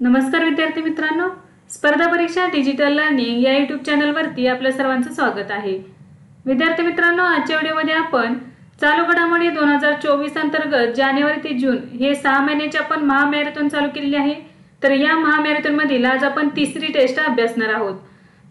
नमस्कार विद्यार्थी मित्रांनो, स्पर्धा परीक्षा डिजिटल लर्निंग या यूट्यूब चॅनलवरती आपल्या सर्वांचं स्वागत आहे। विद्यार्थी मित्रांनो, आजच्या व्हिडिओमध्ये आपण चालू घडामोडी 2024 अंतर्गत जानेवारी ते जून हे 6 महिन्याची आपण महामॅरेथॉन चालू केलेली आहे। तर या महामॅरेथॉन मधील आज आपण तिसरी टेस्ट अभ्यासणार आहोत।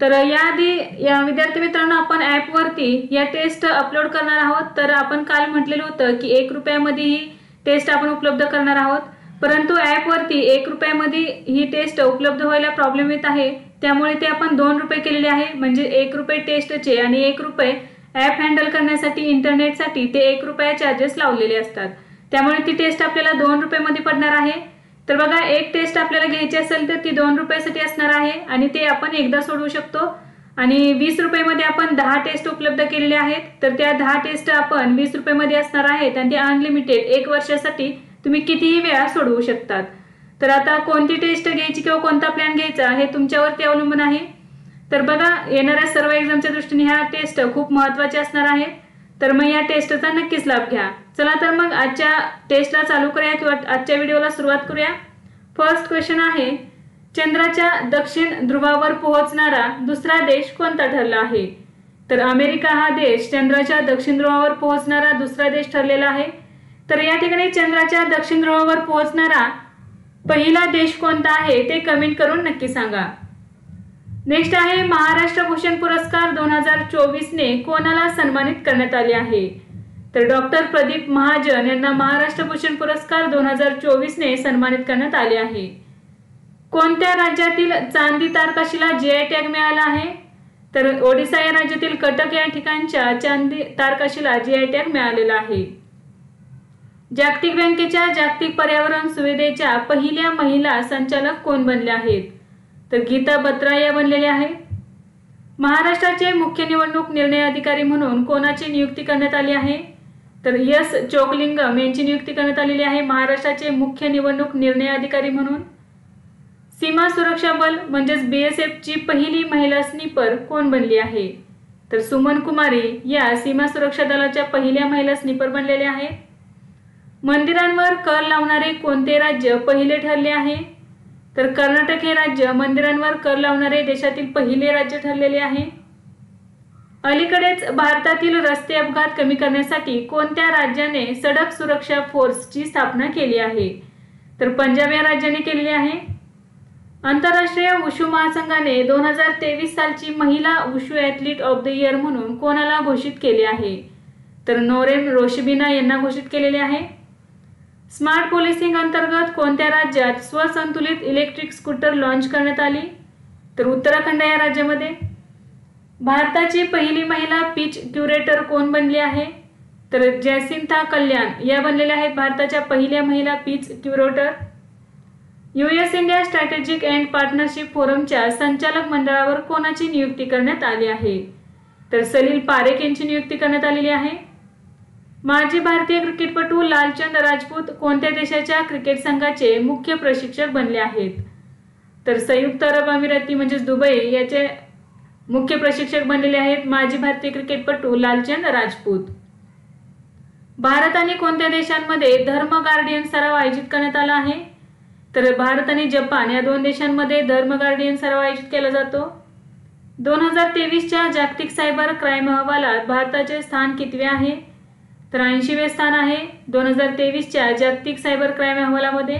तर याआधी या विद्यार्थी मित्रांनो आपण ॲप वरती या टेस्ट अपलोड करणार आहोत। तर आपण काल म्हटलेलं होतं की 1 रुपयामध्ये ही टेस्ट आपण उपलब्ध करणार आहोत, परंतु ॲप वरती 1 रुपयामध्ये ही टेस्ट उपलब्ध व्हायला प्रॉब्लेम येत आहे, त्यामुळे ते आपण 2 रुपये केलेले आहे। म्हणजे 1 रुपये टेस्टचे आणि 1 रुपये ॲप हँडल करण्यासाठी इंटरनेटसाठी ते 1 रुपया चार्जेस लावलेले असतात, त्यामुळे ती टेस्ट आपल्याला 2 रुपयामध्ये पडणार आहे। तर बघा, एक टेस्ट आपल्याला घ्यायची असेल तर ती 2 रुपयासाठी असणार आहे आणि ते आपण एकदा सोडवू शकतो। आणि 20 रुपयामध्ये आपण 10 टेस्ट उपलब्ध केलेले आहेत, तर त्या 10 टेस्ट आपण 20 रुपयामध्ये असणार आहेत आणि ते अनलिमिटेड 1 वर्षासाठी तुम्ही कितीही वेळा सोडवू शकतात। तर आता कोणती टेस्ट घ्यायची किंवा कोणता प्लॅन घ्यायचा हे तुमच्यावरती अवलंबून आहे। तर बघा, येणाऱ्या सर्व एक्झामच्या दृष्टीने ह्या टेस्ट खूप महत्त्वाच्या असणार आहेत, तर मग या टेस्टचा नक्कीच लाभ घ्या। चला तर मग आजच्या टेस्टला चालू करूया किंवा आजच्या व्हिडिओला सुरुवात करूया। फर्स्ट क्वेश्चन आहे, चंद्राच्या दक्षिण ध्रुवावर पोहोचणारा दुसरा देश कोणता ठरला आहे? तर अमेरिका हा देश चंद्राच्या दक्षिण ध्रुवावर पोहोचणारा दुसरा देश ठरलेला आहे। तर या ठिकाणी चंद्राच्या दक्षिण ध्रुवावर पोहोचणारा पहिला देश कोणता आहे ते कमेंट करून नक्की सांगा। नेक्स्ट आहे, महाराष्ट्र भूषण पुरस्कार 2024 ने कोणाला सन्मानित करण्यात आले आहे? तर डॉक्टर प्रदीप महाजन यांना महाराष्ट्र भूषण पुरस्कार 2024 ने सन्मानित करण्यात आले आहे। कोणत्या राज्यातील चांदी तारकाशीला जीआय टॅग मिळाला आहे? तर ओडिशा या राज्यातील कटक या ठिकाणच्या चांदी तारकाशीला जीआय टॅग मिळालेला आहे। जागतिक बँकेच्या जागतिक पर्यावरण सुविधेच्या पहिल्या महिला संचालक कोण बनल्या आहेत? तर गीता बत्रा या बनलेल्या आहेत। महाराष्ट्राचे मुख्य निवडणूक निर्णय अधिकारी म्हणून कोणाची नियुक्ती करण्यात आली आहे? तर यस चोकलिंगम यांची नियुक्ती करण्यात आलेली आहे महाराष्ट्राचे मुख्य निवडणूक निर्णय अधिकारी म्हणून। सीमा सुरक्षा बल म्हणजेच BSF ची पहिली महिला स्निपर कोण बनली आहे? तर सुमन कुमारी या सीमा सुरक्षा दलाच्या पहिल्या महिला स्निपर बनलेल्या आहेत। मंदिरांवर कर लावणारे कोणते राज्य पहिले ठरले आहे? तर कर्नाटक हे राज्य मंदिरांवर कर लावणारे देशातील पहिले राज्य ठरलेले आहे। अलीकडेच भारतातील रस्ते अपघात कमी करण्यासाठी कोणत्या राज्याने सडक सुरक्षा फोर्सची स्थापना केली आहे? तर पंजाब या राज्याने केलेली आहे। आंतरराष्ट्रीय वुशू महासंघाने 2023 सालची महिला wushu athlete of the year म्हणून कोणाला घोषित केले आहे? तर नोरेन रोशबिना यांना घोषित केलेले आहे। स्मार्ट पोलिसिंग अंतर्गत कोणत्या राज्यात स्वसंतुलित इलेक्ट्रिक स्कूटर लॉन्च करण्यात आली? तर उत्तराखंड या राज्यामध्ये। भारताची पहिली महिला पिच क्युरेटर कोण बनली आहे? तर जयसिंथा कल्याण या बनलेल्या आहेत भारताच्या पहिल्या महिला pitch curator. US India strategic and partnership फोरमच्या संचालक मंडळावर कोणाची नियुक्ती करण्यात आली आहे? तर सलील पारेख यांची नियुक्ती करण्यात आलेली आहे। माजी भारतीय क्रिकेटपटू लालचंद राजपूत कोणत्या देशाच्या क्रिकेट संघाचे मुख्य प्रशिक्षक बनले आहेत? तर संयुक्त अरब अमिराती म्हणजेच दुबई याचे मुख्य प्रशिक्षक बनलेले आहेत माजी भारतीय क्रिकेटपटू लालचंद राजपूत। भारत आणि कोणत्या देशांमध्ये धर्म गार्डियन सराव आयोजित करण्यात आला आहे? तर भारत आणि जपान या 2 देशांमध्ये धर्म गार्डियन सराव आयोजित केला जातो। 2023च्या जागतिक सायबर क्राईम अहवालात भारताचे स्थान कितवे आहे? तर 80वे स्थान आहे 2023च्या जागतिक सायबर क्राईम अहवालामध्ये।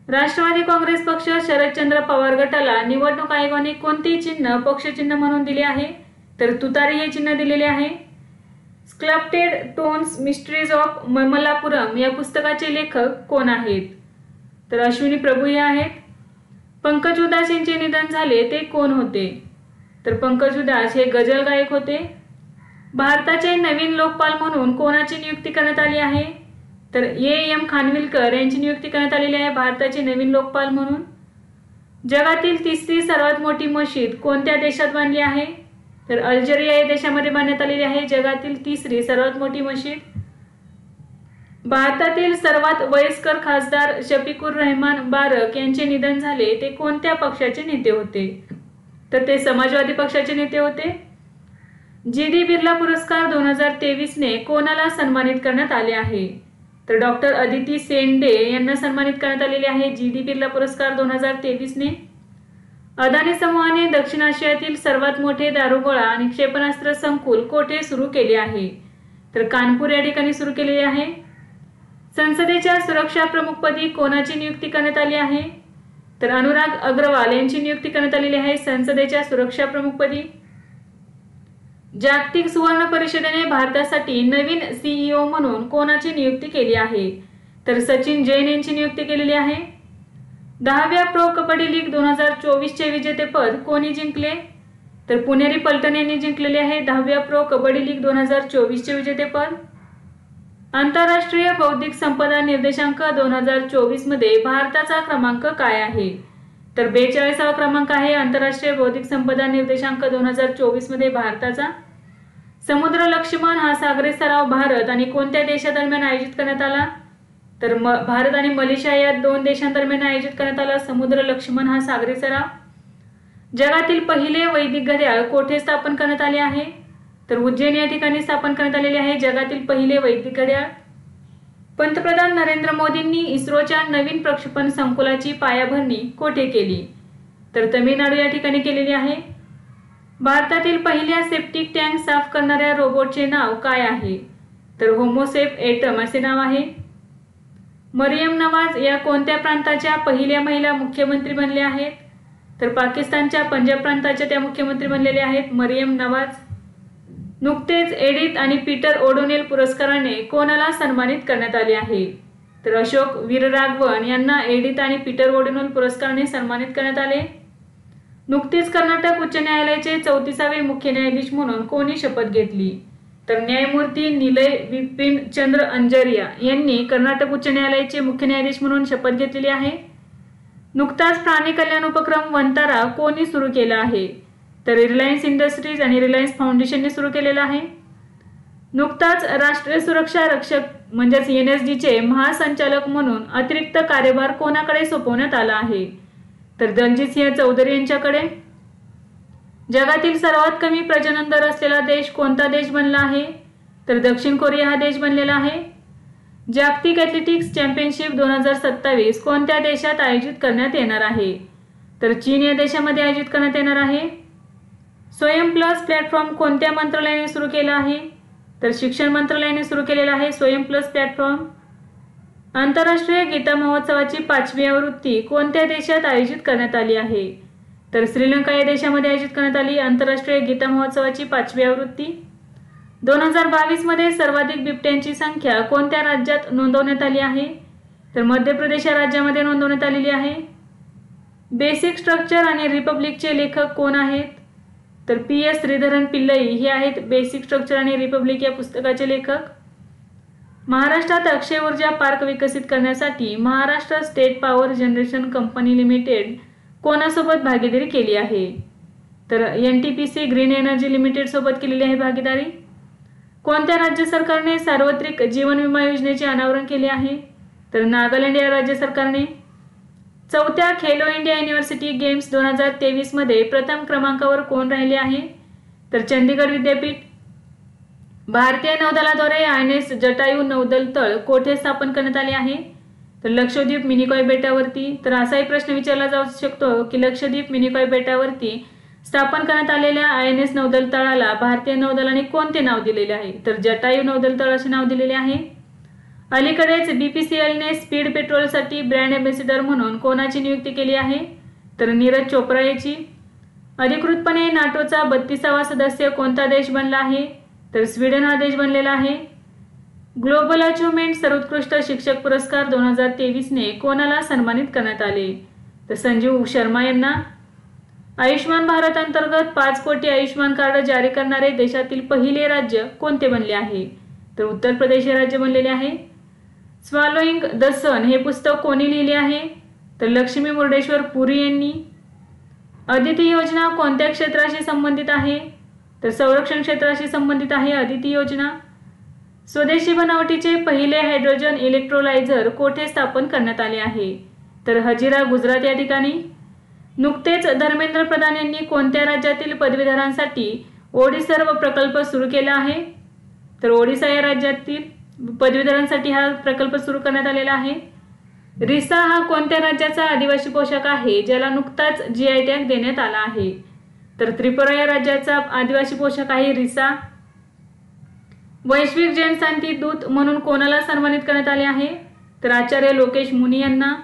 राष्ट्रवादी काँग्रेस पक्ष शरदचंद्र पवार गटाला निवडणूक आयोगाने कोणते चिन्ह पक्षचिन्ह म्हणून दिले आहे? तर तुतारी हे चिन्ह दिलेले आहे। Sculpted stones mysteries of Mamallapuram या पुस्तकाचे लेखक कोण आहेत? तर अश्विनी प्रभू हे आहेत। पंकज उदास यांचे निधन झाले ते कोण होते? तर पंकज उदास हे गझल गायक होते। भारताचे नवीन लोकपाल म्हणून कोणाची नियुक्ती करण्यात आली आहे? तर AM खानविलकर यांची नियुक्ती करण्यात आलेली आहे भारताचे नवीन लोकपाल म्हणून। जगातील तिसरी सर्वात मोठी मशीद कोणत्या देशात बांधली आहे? तर अल्जेरिया या देशामध्ये बांधण्यात आलेली आहे जगातील तिसरी सर्वात मोठी मशीद। भारतातील सर्वात वयस्कर खासदार शफिकुर रहमान बारक यांचे निधन झाले ते कोणत्या पक्षाचे नेते होते? तर ते समाजवादी पक्षाचे नेते होते। GD बिर्ला पुरस्कार 2023 ने कोणाला सन्मानित करण्यात आले आहे? तर डॉक्टर अदिती सेंडे यांना सन्मानित करण्यात आलेले आहे जी.डी. बिर्ला पुरस्कार 2023ने. अदानी समूहाने दक्षिण आशियातील सर्वात मोठे दारुगोळा आणि क्षेपणास्त्र संकुल कोठे सुरू केले आहे? तर कानपूर या ठिकाणी सुरू केलेले आहे. संसदेच्या सुरक्षा प्रमुखपदी कोणाची नियुक्ती करण्यात आली आहे? तर अनुराग अग्रवाल यांची नियुक्ती करण्यात आलेली आहे संसदेच्या सुरक्षा प्रमुखपदी. जागतिक सुवर्ण परिषदेने भारतासाठी नवीन CEO म्हणून कोणाची नियुक्ती केली आहे? तर सचिन जैन यांची नियुक्ती केलेली आहे. 10व्या प्रो कबड्डी लीग 2024चे विजेतेपद कोणी जिंकले? तर पुणेरी पलटण यांनी जिंकलेले आहे 10व्या प्रो कबड्डी लीग 2024चे विजेतेपद. आंतरराष्ट्रीय बौद्धिक संपदा निर्देशांक 2024 मध्ये भारताचा क्रमांक काय आहे? तर 42वा क्रमांक आहे आंतरराष्ट्रीय बौद्धिक संपदा निर्देशांक 2024 मध्ये भारताचा. समुद्र लक्ष्मण हा सागरी सराव भारत आणि कोणत्या देशादरम्यान आयोजित करण्यात आला? तर भारत आणि मलेशिया या 2 देशांदरम्यान आयोजित करण्यात आला समुद्र लक्ष्मण हा सागरी सराव. जगातील पहिले वैदिक घड्याळ कोठे स्थापन करण्यात आले आहे? तर उज्जैन या ठिकाणी स्थापन करण्यात आलेले आहे जगातील पहिले वैदिक घड्याळ. पंतप्रधान नरेंद्र मोदींनी इस्रोच्या नवीन प्रक्षेपण संकुलाची पायाभरणी कोठे केली? तर तमिळनाडू या ठिकाणी केलेली आहे. भारतातील पहिल्या सेप्टिक टँक साफ करणाऱ्या रोबोटचे नाव काय आहे? तर होमोसेफ एटम असे नाव आहे. मरियम नवाज या कोणत्या प्रांताच्या पहिल्या महिला मुख्यमंत्री बनल्या आहेत? तर पाकिस्तानच्या पंजाब प्रांताच्या त्या मुख्यमंत्री बनलेल्या आहेत मरियम नवाज. नुकतेच एडिथ आणि पीटर ओडोनेल पुरस्काराने कोणाला सन्मानित करण्यात आले आहे? तर अशोक वीरराघवन यांना एडिथ आणि पीटर ओडोनेल पुरस्काराने सन्मानित करण्यात आले. नुकतेच कर्नाटक उच्च न्यायालयाचे 34वे मुख्य न्यायाधीश म्हणून कोणी शपथ घेतली? तर न्यायमूर्ती निलय विपिन चंद्र अंजरिया यांनी कर्नाटक उच्च न्यायालयाचे मुख्य न्यायाधीश म्हणून शपथ घेतलेली आहे. नुकताच प्राणी कल्याण उपक्रम वंतारा कोणी सुरू केला आहे? तर रिलायन्स इंडस्ट्रीज आणि रिलायन्स फाउंडेशनने सुरू केलेला आहे. नुकताच राष्ट्रीय सुरक्षा रक्षक म्हणजेच NSDचे महासंचालक म्हणून अतिरिक्त कार्यभार कोणाकडे सोपवण्यात आला आहे? तर दलजीत सिंह चौधरी यांच्याकडे. जगातील सर्वात कमी प्रजनन दर असलेला देश कोणता देश बनला आहे? तर दक्षिण कोरिया हा देश बनलेला आहे. जागतिक ॲथलेटिक्स चॅम्पियनशिप 2027 कोणत्या देशात आयोजित करण्यात येणार आहे? तर चीन या देशामध्ये आयोजित करण्यात येणार आहे. स्वयं प्लस प्लॅटफॉर्म कोणत्या मंत्रालयाने सुरू केला आहे? तर शिक्षण मंत्रालयाने सुरू केलेला आहे स्वयं प्लस प्लॅटफॉर्म. आंतरराष्ट्रीय गीता महोत्सवाची 5वी आवृत्ती कोणत्या देशात आयोजित करण्यात आली आहे? तर श्रीलंका या देशामध्ये आयोजित करण्यात आली आंतरराष्ट्रीय गीता महोत्सवाची 5वी आवृत्ती. 2022 मध्ये सर्वाधिक बिबट्यांची संख्या कोणत्या राज्यात नोंदवण्यात आली आहे? तर मध्य प्रदेश या राज्यामध्ये नोंदवण्यात आलेली आहे. बेसिक स्ट्रक्चर आणि रिपब्लिकचे लेखक कोण आहेत? तर PS श्रीधरन पिल्लई हे आहेत बेसिक स्ट्रक्चर आणि रिपब्लिक या पुस्तकाचे लेखक. महाराष्ट्रात अक्षय ऊर्जा पार्क विकसित करण्यासाठी Maharashtra state power generation company limited कोणासोबत भागीदारी केली आहे? तर NTPC ग्रीन एनर्जी लिमिटेड सोबत केलेली आहे भागीदारी. कोणत्या राज्य सरकारने सार्वत्रिक जीवन विमा योजनेचे अनावरण केले आहे? तर नागालँड या राज्य सरकारने. 4थ्या खेलो इंडिया युनिव्हर्सिटी गेम्स 2023 मध्ये प्रथम क्रमांकावर कोण राहिले आहे? तर चंदीगड विद्यापीठ. भारतीय नौदलाद्वारे INS जटायू नौदल तळ कोठे स्थापन करण्यात आले आहे? तर लक्षद्वीप मिनिकॉय बेटावरती. तर असाही प्रश्न विचारला जाऊ शकतो की लक्षद्वीप मिनिकॉय बेटावरती स्थापन करण्यात आलेल्या INS नौदल तळाला भारतीय नौदलाने कोणते नाव दिलेले आहे? तर जटायू नौदल तळ असे नाव दिलेले आहे. अलीकडेच BPCLने स्पीड पेट्रोलसाठी ब्रँड ॲम्बॅसिडर म्हणून कोणाची नियुक्ती केली आहे? तर नीरज चोप्रा याची. अधिकृतपणे नाटोचा 32वा सदस्य कोणता देश बनला आहे? तर स्वीडन हा देश बनलेला आहे. ग्लोबल अचिव्हमेंट सर्वोत्कृष्ट शिक्षक पुरस्कार 2023ने कोणाला सन्मानित करण्यात आले? तर संजीव शर्मा यांना. आयुष्मान भारत अंतर्गत 5 कोटी आयुष्मान कार्ड जारी करणारे देशातील पहिले राज्य कोणते बनले आहे? तर उत्तर प्रदेश हे राज्य बनलेले आहे. स्वॉलोइंग द सन हे पुस्तक कोणी लिहिले आहे? तर लक्ष्मी मुर्डेश्वर पुरी यांनी. अदिती योजना कोणत्या क्षेत्राशी संबंधित आहे? तर संरक्षण क्षेत्राशी संबंधित आहे अदिती योजना. स्वदेशी बनावटीचे पहिले हायड्रोजन इलेक्ट्रोलायझर कोठे स्थापन करण्यात आले आहे? तर हजिरा गुजरात या ठिकाणी. नुकतेच धर्मेंद्र प्रधान यांनी कोणत्या राज्यातील पदवीधरांसाठी ओडिसर्व प्रकल्प सुरू केला आहे? तर ओडिसा या राज्यातील पदवीधरांसाठी हा प्रकल्प सुरू करण्यात आलेला आहे। रिसा हा कोणत्या राज्याचा आदिवासी पोशाख आहे ज्याला नुकताच GI टॅग देण्यात आला आहे? तर त्रिपुरा या राज्याचा आदिवासी पोशाख आहे रिसा। वैश्विक जैन शांती दूत म्हणून कोणाला सन्मानित करण्यात आले आहे? तर आचार्य लोकेश मुनी यांना।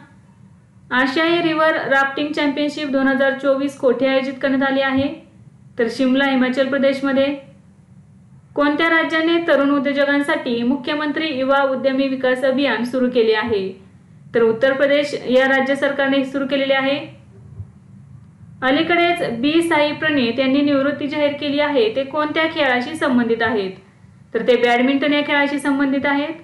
आशियाई रिव्हर राफ्टिंग चॅम्पियनशिप 2024 कोठे आयोजित करण्यात आली आहे? तर शिमला, हिमाचल प्रदेशमध्ये। कोणत्या राज्याने तरुण उद्योजकांसाठी मुख्यमंत्री युवा उद्यमी विकास अभियान सुरू केले आहे? तर उत्तर प्रदेश या राज्य सरकारने सुरू केलेले आहे। अलीकडेच बी साई प्रणीत यांनी निवृत्ती जाहीर केली आहे, ते कोणत्या खेळाशी संबंधित आहेत? तर ते बॅडमिंटन या खेळाशी संबंधित आहेत।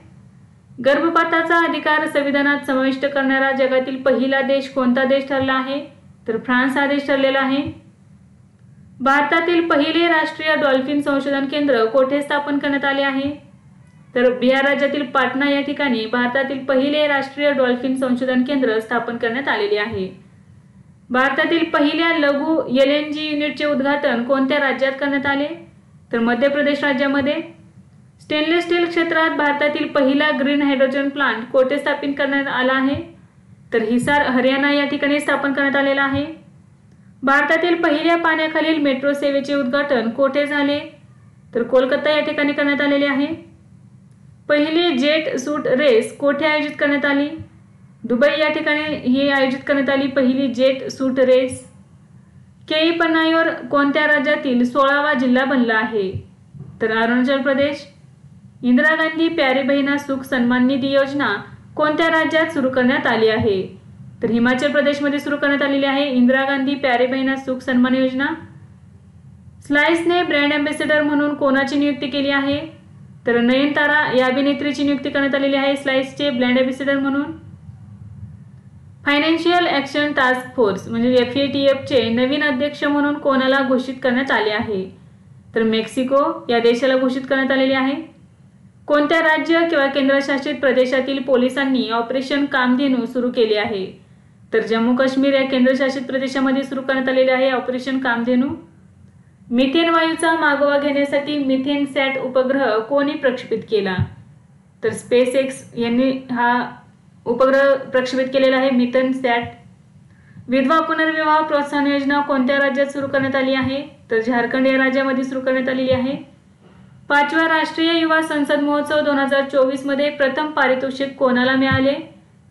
गर्भपाताचा अधिकार संविधानात समाविष्ट करणारा जगातील पहिला देश कोणता देश ठरला आहे? तर फ्रान्स हा देश ठरलेला आहे। भारतातील पहिले राष्ट्रीय डॉल्फिन संशोधन केंद्र कोठे स्थापन करण्यात आले आहे? तर बिहार राज्यातील पाटणा या ठिकाणी भारतातील पहिले राष्ट्रीय डॉल्फिन संशोधन केंद्र स्थापन करण्यात आलेले आहे। भारतातील पहिल्या लघु LNG युनिटचे उद्घाटन कोणत्या राज्यात करण्यात आले? तर मध्य प्रदेश राज्यामध्ये। स्टेनलेस स्टील क्षेत्रात भारतातील पहिला ग्रीन हायड्रोजन प्लांट कोठे स्थापित करण्यात आला आहे? तर हिसार, हरियाणा या ठिकाणी स्थापन करण्यात आलेला आहे। भारतातील पहिल्या पाण्याखालील मेट्रो सेवेचे उद्घाटन कोठे झाले? तर कोलकाता या ठिकाणी करण्यात आलेले आहे। पहिली जेट सूट रेस कोठे आयोजित करण्यात आली? दुबई या ठिकाणी ही आयोजित करण्यात आली पहिली जेट सूट रेस। केई पन्नायूर कोणत्या राज्यातील 16वा जिल्हा बनला आहे? तर अरुणाचल प्रदेश। इंदिरा गांधी प्यारी बहिणा सुख सन्मान निधी योजना कोणत्या राज्यात सुरू करण्यात आली आहे? तर हिमाचल प्रदेशमध्ये सुरू करण्यात आलेली आहे इंदिरा गांधी प्यारी बहिणा सुख सन्मान योजना। स्लाइसने ब्रँड अँबॅसेडर म्हणून कोणाची नियुक्ती केली आहे? तर नयनतारा या अभिनेत्रीची नियुक्ती करण्यात आलेली आहे स्लाइसचे ब्रँड अँबॅसेडर म्हणून। फायनान्शियल ॲक्शन टास्क फोर्स म्हणजे FATF चे नवीन अध्यक्ष म्हणून कोणाला घोषित करण्यात आले आहे? तर मेक्सिको या देशाला घोषित करण्यात आलेले आहे। कोणत्या राज्य किंवा केंद्रशासित प्रदेशातील पोलिसांनी ऑपरेशन कामधेनू सुरू केले आहे? तर जम्मू काश्मीर या केंद्रशासित प्रदेशामध्ये सुरू करण्यात आलेले आहे ऑपरेशन कामधेनू। मिथेन वायूचा मागोवा घेण्यासाठी मिथेन सॅट उपग्रह कोणी प्रक्षेपित केला? तर SpaceX यांनी हा उपग्रह प्रक्षेपित केलेला आहे मिथेन सॅट। विधवा पुनर्विवाह प्रोत्साहन योजना कोणत्या राज्यात सुरू करण्यात आली आहे? तर झारखंड या राज्यामध्ये सुरू करण्यात आलेली आहे। 5वा राष्ट्रीय युवा संसद महोत्सव 2024 मध्ये प्रथम पारितोषिक कोणाला मिळाले?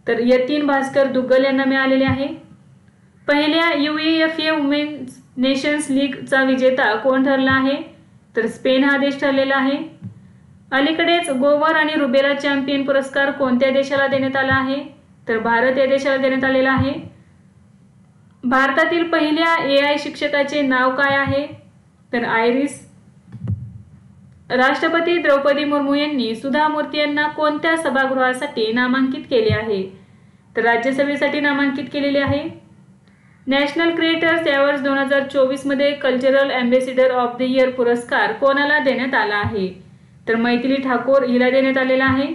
तर यतीन भास्कर दुग्गल यांना मिळालेले आहे। पहिल्या UEFA वुमेन्स नेशन्स लीगचा विजेता कोण ठरला आहे? तर स्पेन हा देश ठरलेला आहे। अलीकडेच गोवर आणि रुबेला चॅम्पियन पुरस्कार कोणत्या देशाला देण्यात आला आहे? तर भारत या देशाला देण्यात आलेला आहे। भारतातील पहिल्या AI शिक्षकाचे नाव काय आहे? तर आयरिस। राष्ट्रपती द्रौपदी मुर्मू यांनी सुधा मूर्ती यांना कोणत्या सभागृहासाठी नामांकित केले आहे? तर राज्यसभेसाठी नामांकित केलेले आहे। नॅशनल क्रिएटर्स अवॉर्ड्स 2024 मध्ये cultural ambassador of the year पुरस्कार कोणाला देण्यात आला आहे? तर मैथिली ठाकूर हिला देण्यात आलेला आहे।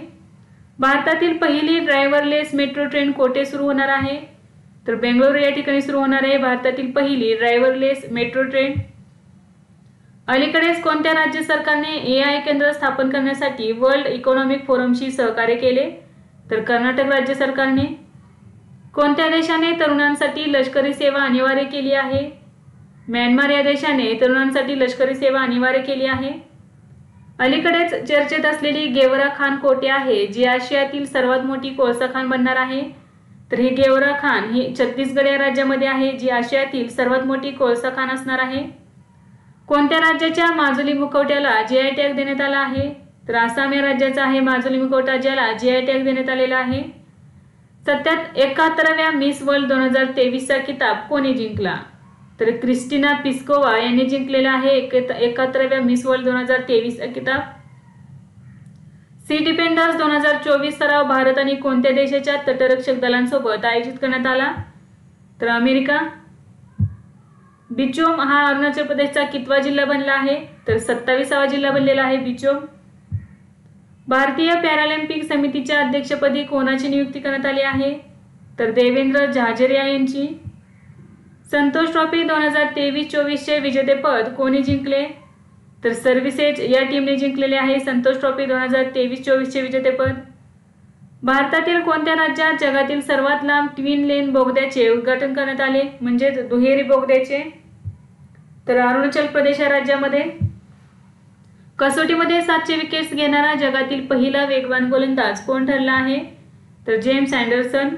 भारतातील पहिली ड्रायव्हरलेस मेट्रो ट्रेन कोठे सुरू होणार आहे? तर बेंगळुरू या ठिकाणी सुरू होणार आहे भारतातील पहिली ड्रायव्हरलेस मेट्रो ट्रेन। अलीकडेच कोणत्या राज्य सरकारने AI केंद्र स्थापन करण्यासाठी वर्ल्ड इकॉनॉमिक फोरमशी सहकार्य केले? तर कर्नाटक राज्य सरकारने। कोणत्या देशाने तरुणांसाठी लष्करी सेवा अनिवार्य केली आहे? म्यानमार या देशाने तरुणांसाठी लष्करी सेवा अनिवार्य केली आहे। अलीकडेच चर्चेत असलेली गेवरा खान कोठे आहे जी आशियातील सर्वात मोठी कोळसा खाण बनणार आहे? तर ही गेवरा खान ही छत्तीसगड या राज्यामध्ये आहे जी आशियातील सर्वात मोठी कोळसा खाण असणार आहे। कोणत्या राज्याच्या माजुली मुखवट्याला GI टॅग देण्यात आला आहे? तर आसाम या राज्याचा आहे माजुली मुखवटा ज्याला GI टॅग देण्यात आलेला आहे। 71व्या मिस वर्ल्ड 2023चा किताब कोणी जिंकला? तर क्रिस्टिना पिस्कोवा यांनी जिंकलेला आहे 71व्या मिस वर्ल्ड 2023 किताब। सी डिफेंडर्स 2024 सराव भारत आणि कोणत्या देशाच्या तटरक्षक दलांसोबत आयोजित करण्यात आला? तर अमेरिका। बिचोम हा अरुणाचल प्रदेशचा कितवा जिल्हा बनला आहे? तर 27वा जिल्हा बनलेला आहे बिचोम। भारतीय पॅरालिम्पिक समितीच्या अध्यक्षपदी कोणाची नियुक्ती करण्यात आली आहे? तर देवेंद्र झाझरिया यांची। संतोष ट्रॉफी 2023-24 चे विजेतेपद कोणी जिंकले? तर सर्व्हिसेस या टीमने जिंकलेले आहे संतोष ट्रॉफी 2023-24 चे विजेतेपद. भारतातील कोणत्या राज्यात जगातील सर्वात लांब ट्विन लेन बोगद्याचे उद्घाटन करण्यात आले, म्हणजे दुहेरी बोगद्याचे? तर अरुणाचल प्रदेश या राज्यामध्ये. कसोटीमध्ये 700 विकेट्स घेणारा जगातील पहिला वेगवान गोलंदाज कोण ठरला आहे? तर जेम्स अँडरसन.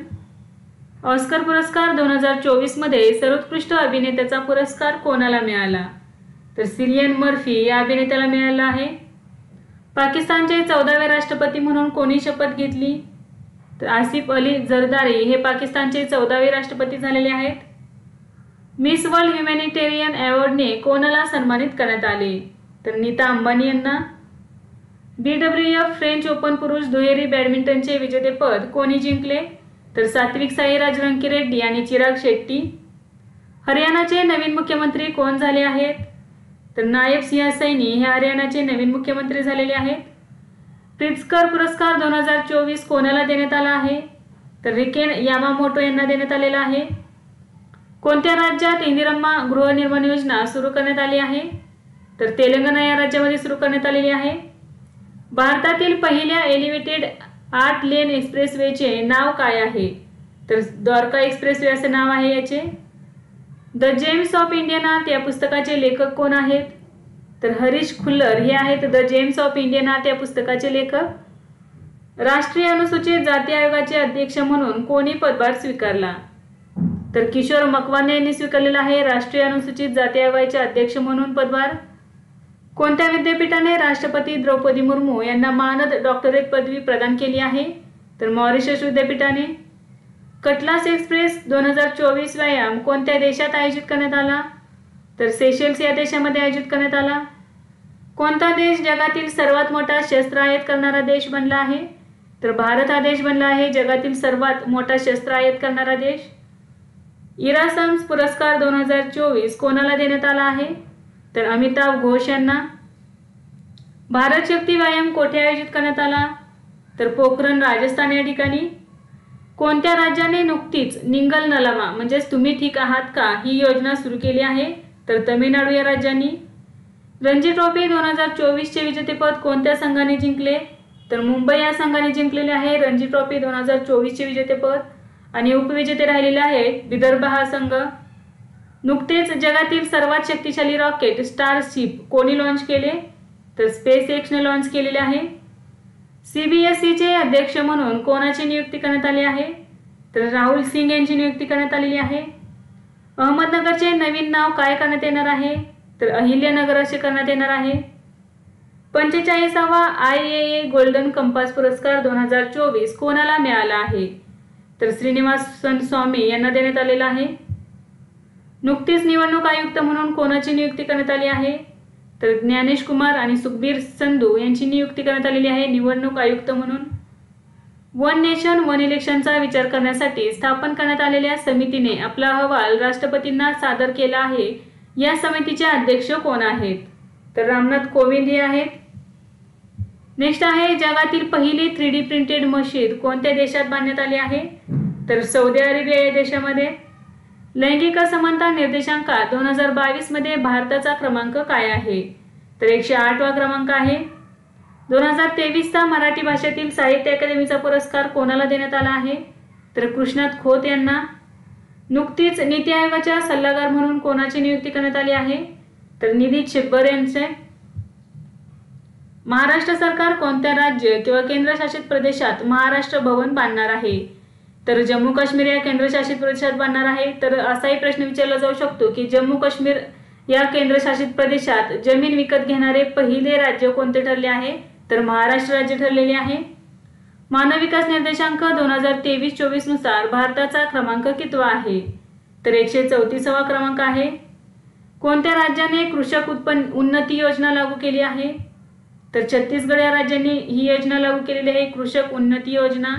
ऑस्कर पुरस्कार 2024 मध्ये सर्वोत्कृष्ट अभिनेत्याचा पुरस्कार कोणाला मिळाला? तर सिलियन मर्फी या अभिनेत्याला मिळाला आहे. पाकिस्तानचे 14वे राष्ट्रपती म्हणून कोणी शपथ घेतली? तर आसिफ अली झरदारी हे पाकिस्तानचे 14वे राष्ट्रपती झालेले आहेत. मिस वर्ल्ड ह्युमॅनिटेरियन अवॉर्डने कोणाला सन्मानित करण्यात आले? तर नीता अंबानी यांना. BWF फ्रेंच ओपन पुरुष दुहेरी बॅडमिंटनचे विजेतेपद कोणी जिंकले? तर सात्विक साईराज रंकीरेड्डी आणि चिराग शेट्टी. हरियाणाचे नवीन मुख्यमंत्री कोण झाले आहेत? तर नायब सिंह सैनी हे हरियाणाचे नवीन मुख्यमंत्री झालेले आहेत. प्रित्झकर पुरस्कार 2024 कोणाला देण्यात आला आहे? तर रिकेन यामामोटो यांना देण्यात आलेला आहे. कोणत्या राज्यात इंदिरम्मा गृहनिर्माण योजना सुरू करण्यात आली आहे? तर तेलंगणा या राज्यामध्ये सुरू करण्यात आलेली आहे. भारतातील पहिल्या एलिव्हेटेड 8 लेन एक्सप्रेसवेचे नाव काय आहे? तर द्वारका एक्सप्रेसवे असे नाव आहे याचे. The James of Indian art या पुस्तकाचे लेखक कोण आहेत? तर हरीश खुल्लर हे आहेत the James of Indian art या पुस्तकाचे लेखक. राष्ट्रीय अनुसूचित जाती आयोगाचे अध्यक्ष म्हणून कोणी पदभार स्वीकारला? तर किशोर मकवाना यांनी स्वीकारलेला आहे राष्ट्रीय अनुसूचित जाती आयोगाचे अध्यक्ष म्हणून पदभार. कोणत्या विद्यापीठाने राष्ट्रपती द्रौपदी मुर्मू यांना मानद डॉक्टरेट पदवी प्रदान केली आहे? तर मॉरिशस विद्यापीठाने. कटलास एक्सप्रेस 2024 व्यायाम कोणत्या देशात आयोजित करण्यात आला? तर सेशेल्स या देशामध्ये आयोजित करण्यात आला. कोणता देश जगातील सर्वात मोठा शस्त्र आयात करणारा देश बनला आहे? तर भारत हा देश बनला आहे जगातील सर्वात मोठा शस्त्र आयात करणारा देश. इरासम्स पुरस्कार 2024 कोणाला देण्यात आला आहे? तर अमिताभ घोष यांना. भारत शक्ती व्यायाम कोठे आयोजित करण्यात आला? तर पोखरण राजस्थान या ठिकाणी. कोणत्या राज्याने नुकतीच निंगल नलावा म्हणजेच तुम्ही ठीक आहात का ही योजना सुरू केली आहे? तर तमिळनाडू या राज्यांनी. रणजी ट्रॉफी 2024 चे विजेतेपद कोणत्या संघाने जिंकले? तर मुंबई या संघाने जिंकलेले आहे रणजी ट्रॉफी 2024 चे विजेतेपद आणि उपविजेते राहिलेले आहे विदर्भ हा संघ. नुकतेच जगातील सर्वात शक्तिशाली रॉकेट स्टारशिप कोणी लॉन्च केले? तर स्पेस एक्सने लॉन्च केलेले आहे. CBSEचे अध्यक्ष म्हणून कोणाची नियुक्ती करण्यात आली आहे? तर राहुल सिंग यांची नियुक्ती करण्यात आलेली आहे. अहमदनगरचे नवीन नाव काय करण्यात येणार आहे? तर अहिल्यानगर असे करण्यात येणार आहे. 45वा IAA गोल्डन कंपास पुरस्कार 2024 कोणाला मिळाला आहे? तर श्रीनिवासन स्वामी यांना देण्यात आलेला आहे. नुकतीच निवडणूक आयुक्त म्हणून कोणाची नियुक्ती करण्यात आली आहे? तर ज्ञानेश कुमार आणि सुखबीर संधू यांची नियुक्ती करण्यात आलेली आहे निवडणूक आयुक्त म्हणून. वन नेशन वन इलेक्शनचा विचार करण्यासाठी स्थापन करण्यात आलेल्या समितीने आपला अहवाल राष्ट्रपतींना सादर केला आहे. या समितीचे अध्यक्ष कोण आहेत? तर रामनाथ कोविंद हे आहेत. नेक्स्ट आहे जगातील पहिली 3D प्रिंटेड मशीद कोणत्या देशात बांधण्यात आली आहे? तर सौदी अरेबिया या देशामध्ये. लैंगिक असमानता निर्देशांकात 2022 मध्ये भारताचा क्रमांक काय आहे? तर 108वा क्रमांक आहे. 2023चा मराठी भाषेतील साहित्य अकादमीचा पुरस्कार कोणाला देण्यात आला आहे? तर कृष्णात खोत यांना. नुकतीच नीती आयोगाच्या सल्लागार म्हणून कोणाची नियुक्ती करण्यात आली आहे? तर निधी छिब्बर यांचे. महाराष्ट्र सरकार कोणत्या राज्य किंवा केंद्रशासित प्रदेशात महाराष्ट्र भवन बांधणार आहे? तर जम्मू काश्मीर या केंद्रशासित प्रदेशात बांधणार आहे. तर असाही प्रश्न विचारला जाऊ शकतो की जम्मू काश्मीर या केंद्रशासित प्रदेशात जमीन विकत घेणारे पहिले राज्य कोणते ठरले आहे? तर महाराष्ट्र राज्य ठरलेले आहे. मानव विकास निर्देशांक 2023-24 नुसार भारताचा क्रमांक कितवा आहे? तर 134वा क्रमांक आहे. कोणत्या राज्याने कृषक उत्पन्न उन्नती योजना लागू केली आहे? तर छत्तीसगड या राज्याने ही योजना लागू केलेली आहे कृषक उन्नती योजना.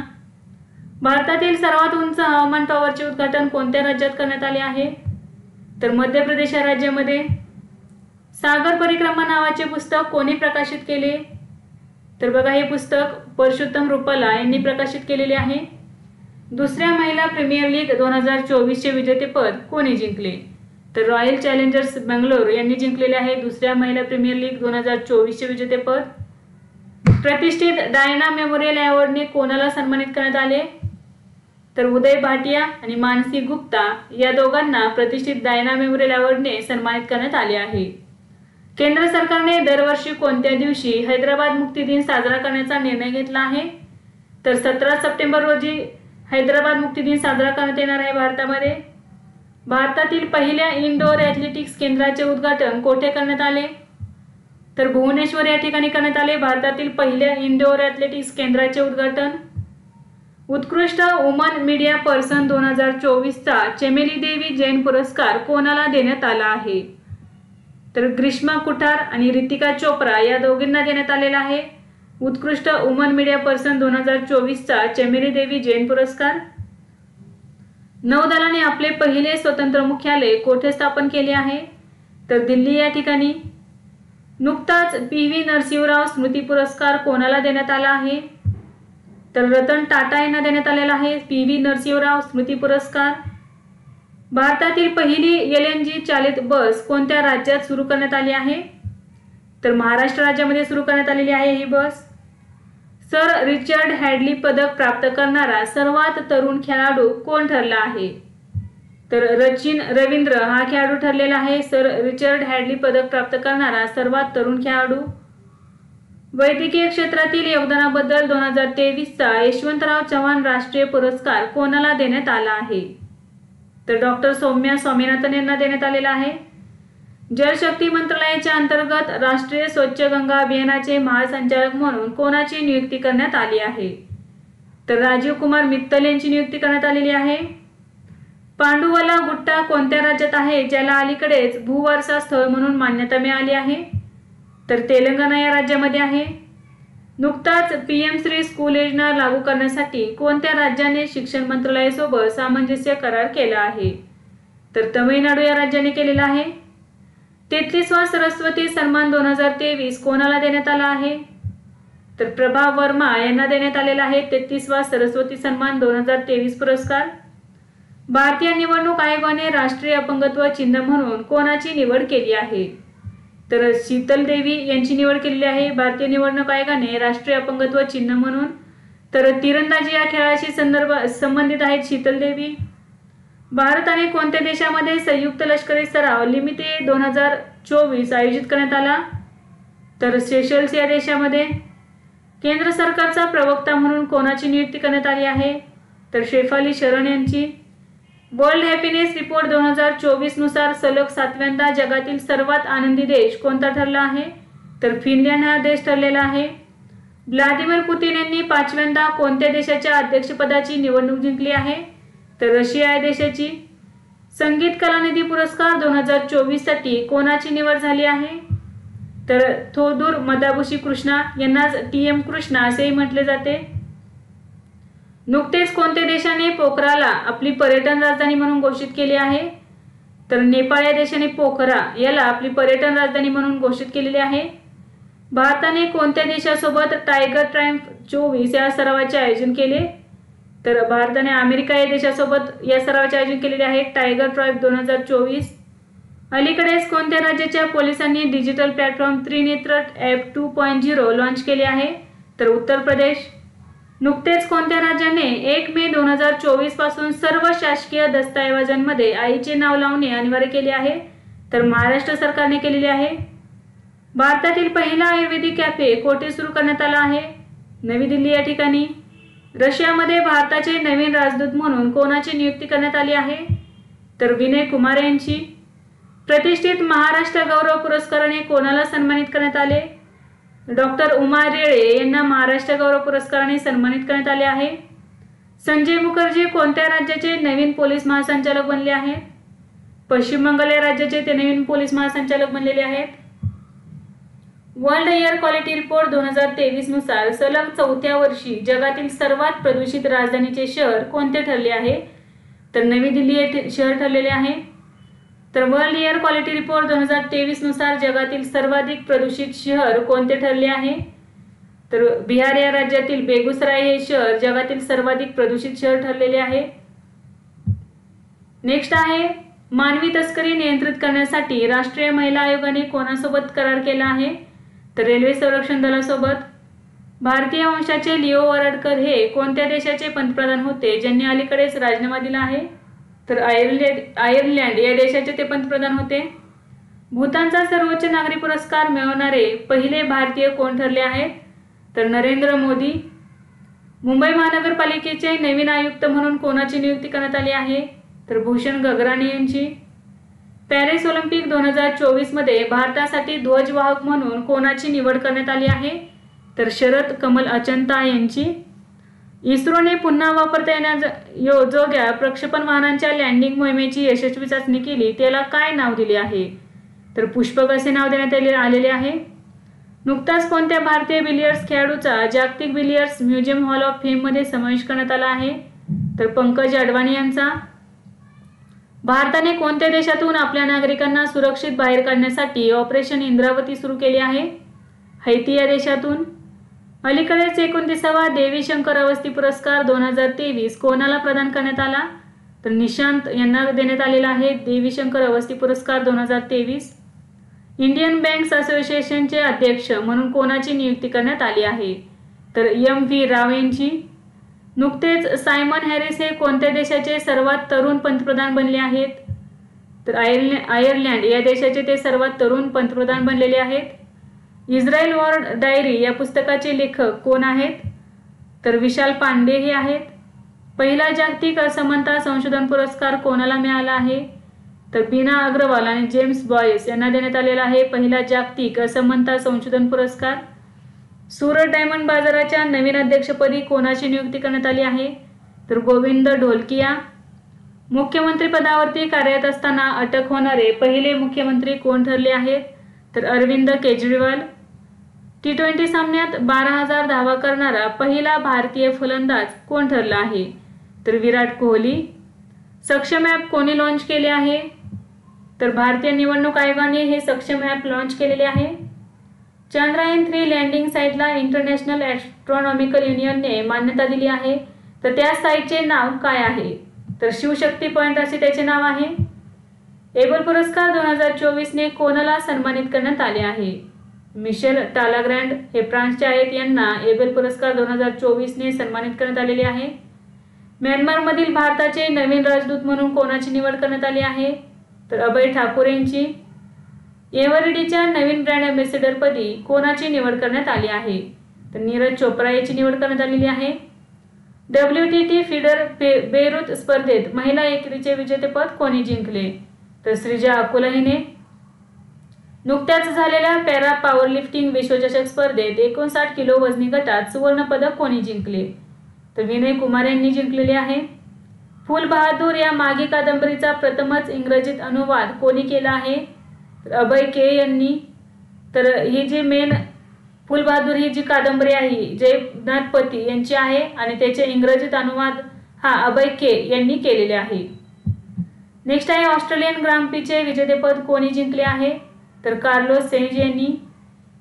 भारतातील सर्वात उंच हवामान टॉवरचे उद्घाटन कोणत्या राज्यात करण्यात आले आहे? तर मध्य प्रदेश या राज्यामध्ये. सागर परिक्रमा नावाचे पुस्तक कोणी प्रकाशित केले? तर बघा हे पुस्तक परशुत्तम रुपाला यांनी प्रकाशित केलेले आहे. दुसऱ्या महिला प्रीमियर लीग 2024 चे विजेतेपद कोणी जिंकले? तर रॉयल चॅलेंजर्स बंगलोर यांनी जिंकलेले आहे दुसऱ्या महिला प्रीमियर लीग 2024चे विजेतेपद. प्रतिष्ठित डायना मेमोरियल अवॉर्डने कोणाला सन्मानित करण्यात आले? तर उदय भाटिया आणि मानसी गुप्ता या दोघांना प्रतिष्ठित डायना मेमोरियल अवॉर्डने सन्मानित करण्यात आले आहे. केंद्र सरकारने दरवर्षी कोणत्या दिवशी हैदराबाद मुक्ती दिन साजरा करण्याचा निर्णय घेतला आहे? तर 17 सप्टेंबर रोजी हैदराबाद मुक्ती दिन साजरा करण्यात येणार आहे भारतामध्ये. भारतातील पहिल्या इनडोअर ॲथलेटिक्स केंद्राचे उद्घाटन कोठे करण्यात आले? तर भुवनेश्वर या ठिकाणी करण्यात आले भारतातील पहिल्या इनडोअर ॲथलेटिक्स केंद्राचे उद्घाटन. उत्कृष्ट वुमन मीडिया पर्सन 2024चा चमेली देवी जैन पुरस्कार कोणाला देण्यात आला आहे? तर ग्रीष्मा कुठार आणि रितिका चोप्रा या दोघींना देण्यात आलेला आहे उत्कृष्ट वुमन मीडिया पर्सन 2024चा चमेली देवी जैन पुरस्कार. नौदलाने आपले पहिले स्वतंत्र मुख्यालय कोठे स्थापन केले आहे? तर दिल्ली या ठिकाणी. नुकताच PV नरसिंहराव स्मृती पुरस्कार कोणाला देण्यात आला आहे? तर रतन टाटा यांना देण्यात आलेला आहे PV नरसिंहराव स्मृती पुरस्कार. भारतातील पहिली LNG चालित बस कोणत्या राज्यात सुरू करण्यात आली आहे? तर महाराष्ट्र राज्यामध्ये सुरू करण्यात आलेली आहे ही बस. सर रिचर्ड हॅडली पदक प्राप्त करणारा सर्वात तरुण खेळाडू कोण ठरला आहे? तर सचिन रवींद्र हा खेळाडू ठरलेला आहे सर रिचर्ड हॅडली पदक प्राप्त करणारा सर्वात तरुण खेळाडू. वैद्यकीय क्षेत्रातील योगदानाबद्दल 2023चा यशवंतराव चव्हाण राष्ट्रीय पुरस्कार कोणाला देण्यात आला आहे? तर डॉक्टर सौम्या स्वामीनाथन यांना देण्यात आलेला आहे. जलशक्ती मंत्रालयाच्या अंतर्गत राष्ट्रीय स्वच्छ गंगा अभियानाचे महासंचालक म्हणून कोणाची नियुक्ती करण्यात आली आहे? तर राजीव कुमार मित्तल यांची नियुक्ती करण्यात आलेली आहे. पांडुवला गुट्टा कोणत्या राज्यात आहे ज्याला अलीकडेच भूवारसा स्थळ म्हणून मान्यता मिळाली आहे? तर तेलंगणा या राज्यामध्ये आहे. नुकताच PM श्री स्कूल योजना लागू करण्यासाठी कोणत्या राज्याने शिक्षण मंत्रालयासोबत सामंजस्य करार केला आहे? तर तमिळनाडू या राज्याने केलेला आहे. 33वा सरस्वती सन्मान 2023 कोणाला देण्यात आला आहे? तर प्रभा वर्मा यांना देण्यात आलेला आहे 33वा सरस्वती सन्मान 2023 पुरस्कार. भारतीय निवडणूक आयोगाने राष्ट्रीय अपंगत्व चिन्ह म्हणून कोणाची निवड केली आहे? तर शीतल देवी यांची निवड केलेली आहे भारतीय निवडणूक आयोगाने राष्ट्रीय अपंगत्व चिन्ह म्हणून. तर तिरंदाजी या खेळाशी संबंधित आहेत शीतल देवी. भारताने कोणत्या देशामध्ये संयुक्त लष्करी सराव लिमिते 2024 आयोजित करण्यात आला? तर सेशल्स या देशामध्ये. केंद्र सरकारचा प्रवक्ता म्हणून कोणाची नियुक्ती करण्यात आली आहे? तर शेफाली शरण यांची. वर्ल्ड हॅपीनेस रिपोर्ट 2024 नुसार सलग 7व्यांदा जगातील सर्वात आनंदी देश कोणता ठरला आहे? तर फिनलँड हा देश ठरलेला आहे. व्लादिमीर पुतिन यांनी 5व्यांदा कोणत्या देशाच्या अध्यक्षपदाची निवडणूक जिंकली आहे? तर रशिया या देशाची. संगीत कलानिधी पुरस्कार 2024 साठी कोणाची निवड झाली आहे? तर थोदूर मदाबुशी कृष्णा यांनाच TM कृष्णा असेही म्हटले जाते. नुकतेच कोणत्या देशाने पोखराला आपली पर्यटन राजधानी म्हणून घोषित केली आहे? तर नेपाळ या देशाने पोखरा याला आपली पर्यटन राजधानी म्हणून घोषित केलेली आहे. भारताने कोणत्या देशासोबत टायगर ट्रायम्फ 24 या सरावाचे आयोजन केले? तर भारताने अमेरिका या देशासोबत या सरावाचे आयोजन केलेले आहे टायगर ट्रायम्फ 2024. अलीकडेच कोणत्या राज्याच्या पोलिसांनी digital platform Trinetra app 2.0 launch केले आहे? तर उत्तर प्रदेश. नुकतेच कोणत्या राज्याने 1 मे 2024 पासून सर्व शासकीय दस्तऐवजांमध्ये आईचे नाव लावणे अनिवार्य केले आहे? तर महाराष्ट्र सरकारने केलेले आहे. भारतातील पहिला आयुर्वेदिक कॅफे कोठे सुरू करण्यात आला आहे? नवी दिल्ली या ठिकाणी. रशियामध्ये भारताचे नवीन राजदूत म्हणून कोणाची नियुक्ती करण्यात आली आहे? तर विनय कुमार यांची. प्रतिष्ठित महाराष्ट्र गौरव पुरस्काराने कोणाला सन्मानित करण्यात आले? डॉक्टर उमा रेळे यांना महाराष्ट्र गौरव पुरस्काराने सन्मानित करण्यात आले आहे. संजय मुखर्जी कोणत्या राज्याचे नवीन पोलीस महासंचालक बनले आहेत? पश्चिम बंगाल या राज्याचे ते नवीन पोलीस महासंचालक बनलेले आहेत. वर्ल्ड एअर क्वालिटी रिपोर्ट 2023 नुसार सलग 4थ्या वर्षी जगातील सर्वात प्रदूषित राजधानीचे शहर कोणते ठरले आहे? तर नवी दिल्ली हे शहर ठरलेले आहे. तर वर्ल्ड एअर क्वालिटी रिपोर्ट 2023 नुसार जगातील सर्वाधिक प्रदूषित शहर कोणते ठरले आहे? तर बिहार या राज्यातील बेगुसराय हे शहर जगातील सर्वाधिक प्रदूषित शहर ठरलेले आहे. नेक्स्ट आहे मानवी तस्करी नियंत्रित करण्यासाठी राष्ट्रीय महिला आयोगाने कोणासोबत करार केला आहे? तर रेल्वे संरक्षण दलासोबत. भारतीय वंशाचे लिओ वराडकर हे कोणत्या देशाचे पंतप्रधान होते ज्यांनी अलीकडेच राजीनामा दिला आहे? तर आयर्लंड या देशाचे ते पंतप्रधान होते. भूतानचा सर्वोच्च नागरी पुरस्कार मिळवणारे पहिले भारतीय कोण ठरले आहेत? तर नरेंद्र मोदी. मुंबई महानगरपालिकेचे नवीन आयुक्त म्हणून कोणाची नियुक्ती करण्यात आली आहे? तर भूषण गगराणी यांची. पॅरिस ऑलिम्पिक 2024 मध्ये भारतासाठी ध्वजवाहक म्हणून कोणाची निवड करण्यात आली आहे? तर शरद कमल अचंता यांची. इस्रोने पुन्हा वापरता येण्याजोग्या प्रक्षेपण वाहनांच्या लँडिंग मोहिमेची यशस्वी चाचणी केली, त्याला काय नाव दिले आहे? तर पुष्पक असे नाव देण्यात आलेले आहे. नुकताच कोणत्या भारतीय बिलियर्ड्स खेळाडूचा जागतिक बिलियर्ड्स म्युझियम हॉल ऑफ फेममध्ये समावेश करण्यात आला आहे? तर पंकज अडवाणी यांचा. भारताने कोणत्या देशातून आपल्या नागरिकांना सुरक्षित बाहेर काढण्यासाठी ऑपरेशन इंद्रावती सुरू केले आहे? हैती या देशातून. अलीकडेच 29वा देवी शंकर अवस्थी पुरस्कार 2023 कोणाला प्रदान करण्यात आला? तर निशांत यांना देण्यात आलेला आहे देवी शंकर अवस्थी पुरस्कार 2023. इंडियन बँक्स असोसिएशनचे अध्यक्ष म्हणून कोणाची नियुक्ती करण्यात आली आहे? तर M.V. राव यांची. नुकतेच सायमन हॅरिस हे कोणत्या देशाचे सर्वात तरुण पंतप्रधान बनले आहेत? तर आयर्लंड या देशाचे ते सर्वात तरुण पंतप्रधान बनलेले आहेत. इस्रायल वॉर डायरी या पुस्तकाचे लेखक कोण आहेत? तर विशाल पांडे हे आहेत. पहिला जागतिक असमानता संशोधन पुरस्कार कोणाला मिळाला आहे? तर बीना अग्रवाल आणि जेम्स बॉयस यांना देण्यात आलेला आहे पहिला जागतिक असमानता संशोधन पुरस्कार. सुरत डायमंड बाजाराच्या नवीन अध्यक्षपदी कोणाची नियुक्ती करण्यात आली आहे? तर गोविंद ढोलकिया. मुख्यमंत्री पदावरती कार्यरत असताना अटक होणारे पहिले मुख्यमंत्री कोण ठरले आहेत? तर अरविंद केजरीवाल. T20 सामन्यात 12,000 धावा करणारा पहिला भारतीय फलंदाज कोण ठरला आहे? तर विराट कोहली. सक्षम ॲप कोणी लॉन्च केले आहे? तर भारतीय निवडणूक आयोगाने हे सक्षम ॲप लॉन्च केलेले आहे. चंद्रयान-3 लँडिंग साईटला इंटरनॅशनल ॲस्ट्रॉनॉमिकल युनियनने मान्यता दिली आहे, तर त्या साईटचे नाव काय आहे? तर शिवशक्ती पॉईंट असे त्याचे नाव आहे. एबल पुरस्कार 2024ने कोणाला सन्मानित करण्यात आले आहे? मिशेल टालाग्रँड हे फ्रान्सचे आहेत, यांना एबल पुरस्कार 2024ने सन्मानित करण्यात आलेले आहे. म्यानमारमधील भारताचे नवीन राजदूत म्हणून कोणाची निवड करण्यात आली आहे? तर अभय ठाकूर यांची. एव्हरेडीच्या नवीन ब्रँड अँबॅसेडरपदी कोणाची निवड करण्यात आली आहे? तर नीरज चोप्रा याची निवड करण्यात आलेली आहे. WTT फीडर बेरूत स्पर्धेत महिला एकेरीचे विजेतेपद कोणी जिंकले? तर श्रीजा अकोला हिने. नुकत्याच झालेल्या पॅरा पॉवरलिफ्टिंग विश्वचषक स्पर्धेत 59 किलो वजनी गटात सुवर्ण पदक कोणी जिंकले? तर विनय कुमार यांनी जिंकलेले आहे. फुल बहादूर या मागी कादंबरीचा प्रथमच इंग्रजीत अनुवाद कोणी केला आहे? तर अभय के यांनी. तर ही जी मेन फुल बहादूर ही जी कादंबरी आहे जयनाथपती यांची आहे आणि त्याचे इंग्रजीत अनुवाद हा अभय के यांनी केलेले आहे. नेक्स्ट आहे ऑस्ट्रेलियन ग्रांड प्रीचे विजेतेपद कोणी जिंकले आहे? तर कार्लोस सेंज यांनी.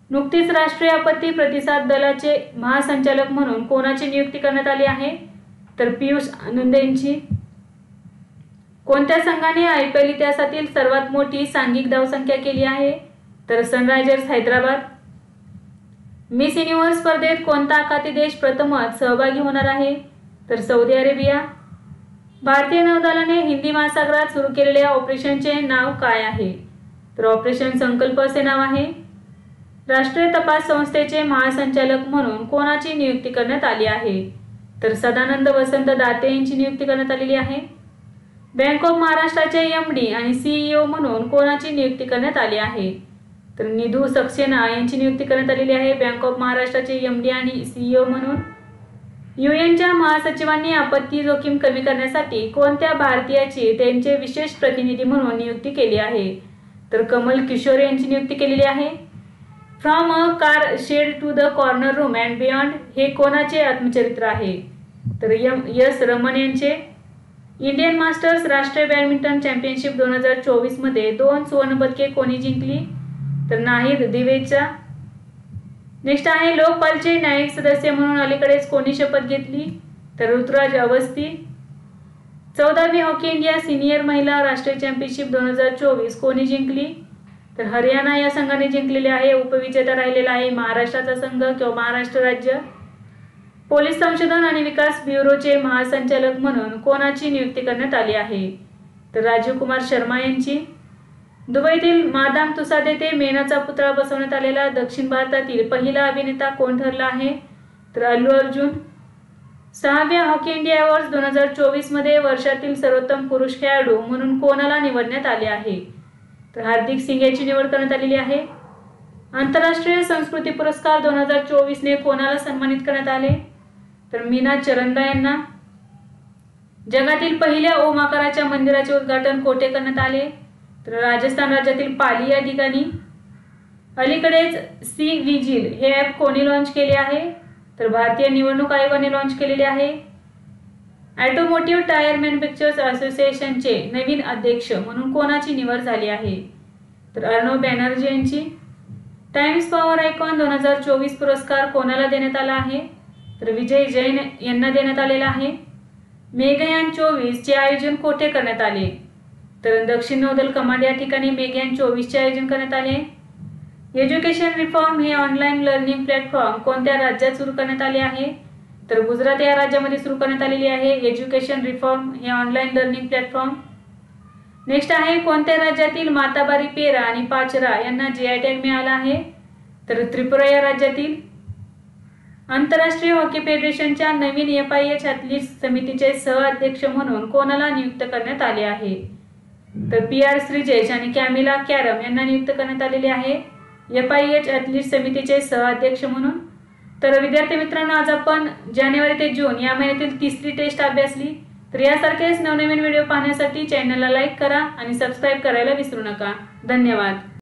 नुकतीच राष्ट्रीय आपत्ती प्रतिसाद दलाचे महासंचालक म्हणून कोणाची नियुक्ती करण्यात आली आहे? तर पियुष आनंद यांची. कोणत्या संघाने IPL इतिहासातील सर्वात मोठी सांघिक धावसंख्या केली आहे? तर सनरायझर्स हैदराबाद. मिस युनिव्हर्स स्पर्धेत कोणता आखाती देश प्रथमच सहभागी होणार आहे? तर सौदी अरेबिया. भारतीय नौदलाने हिंदी महासागरात सुरू केलेल्या ऑपरेशनचे नाव काय आहे? तर ऑपरेशन संकल्प असे नाव आहे. राष्ट्रीय तपास संस्थेचे महासंचालक म्हणून कोणाची नियुक्ती करण्यात आली आहे? तर सदानंद वसंत दाते यांची नियुक्ती करण्यात आलेली आहे. बँक ऑफ महाराष्ट्राचे MD आणि CEO म्हणून कोणाची नियुक्ती करण्यात आली आहे? तर निधू सक्सेना यांची नियुक्ती करण्यात आलेली आहे बँक ऑफ महाराष्ट्राचे MD आणि CEO म्हणून. UN महासचिवांनी आपत्ती जोखीम कमी करण्यासाठी कोणत्या भारतीयाची त्यांचे विशेष प्रतिनिधी म्हणून नियुक्ती केली आहे? तर कमल किशोर यांची नियुक्ती केलेली आहे. From a car shed to the corner room and beyond हे कोणाचे आत्मचरित्र आहे? तर S रमन यांचे. इंडियन मास्टर्स राष्ट्रीय बॅडमिंटन चॅम्पियनशिप 2024 मध्ये 2 सुवर्ण पदके कोणी जिंकली? तर नाहीद दिवेचा. नेक्स्ट आहे लोकपालचे न्यायिक सदस्य म्हणून अलीकडेच कोणी शपथ घेतली? तर ऋतुराज अवस्थी. 14वी हॉकी इंडिया सिनियर महिला राष्ट्रीय चॅम्पियनशिप 2024 कोणी जिंकली? तर हरियाणा या संघाने जिंकलेली आहे. उपविजेता राहिलेला आहे महाराष्ट्राचा संघ किंवा महाराष्ट्र राज्य. पोलीस संशोधन आणि विकास ब्युरोचे महासंचालक म्हणून कोणाची नियुक्ती करण्यात आली आहे? तर राजीव कुमार शर्मा यांची. दुबईतील मादाम तुसाद येथे मेणाचा पुतळा बसवण्यात आलेला दक्षिण भारतातील पहिला अभिनेता कोण ठरला आहे? तर अल्लू अर्जुन. 6व्या हॉकी इंडिया अवॉर्ड्स 2024 मध्ये वर्षातील सर्वोत्तम पुरुष खेळाडू म्हणून कोणाला निवडण्यात आले आहे? तर हार्दिक सिंग याची निवड करण्यात आलेली आहे. आंतरराष्ट्रीय संस्कृती पुरस्कार 2024 ने कोणाला सन्मानित करण्यात आले? तर मीना चरंदा यांना. जगातील पहिल्या ओम आकाराच्या मंदिराचे उद्घाटन कोठे करण्यात आले? तर राजस्थान राज्यातील पाली या ठिकाणी. अलीकडेच सी विजिल हे ॲप कोणी लॉन्च केले आहे? तर भारतीय निवडणूक आयोगाने लॉन्च केलेले आहे. ऑटोमोटिव्ह टायर मॅन्युफॅक्चरर्स असोसिएशनचे नवीन अध्यक्ष म्हणून कोणाची निवड झाली आहे? तर अर्णव बॅनर्जी यांची. टाइम्स पॉवर आयकॉन 2024 पुरस्कार कोणाला देण्यात आला आहे? तर विजय जैन यांना देण्यात आलेला आहे. मेघयान 24 चे आयोजन कोठे करण्यात आले? तर दक्षिण नौदल कमांड या ठिकाणी मेघयान 24 चे आयोजन करण्यात आले. एज्युकेशन रिफॉर्म हे ऑनलाईन लर्निंग प्लॅटफॉर्म कोणत्या राज्यात सुरू करण्यात आले आहे? तर गुजरात या राज्यामध्ये सुरू करण्यात आलेली आहे एज्युकेशन रिफॉर्म हे ऑनलाईन लर्निंग प्लॅटफॉर्म. नेक्स्ट आहे कोणत्या राज्यातील माताबारी पेरा आणि पाचरा यांना जीआय टॅग मिळाला आहे? तर त्रिपुरा या राज्यातील. आंतरराष्ट्रीय हॉकी फेडरेशनच्या नवीन FIH ॲथलीट्स समितीचे सहअध्यक्ष म्हणून कोणाला नियुक्त करण्यात आले आहे? तर PR श्रीजेश आणि कॅमिला कॅरम यांना नियुक्त करण्यात आलेले आहे FIH ॲथलीट समितीचे सहअध्यक्ष म्हणून. तर विद्यार्थी मित्रांनो, आज आपण जानेवारी ते जून या महिन्यातील तिसरी टेस्ट अभ्यासली. तर यासारखेच नवनवीन व्हिडिओ पाहण्यासाठी चॅनलला लाईक करा आणि सबस्क्राईब करायला विसरू नका. धन्यवाद.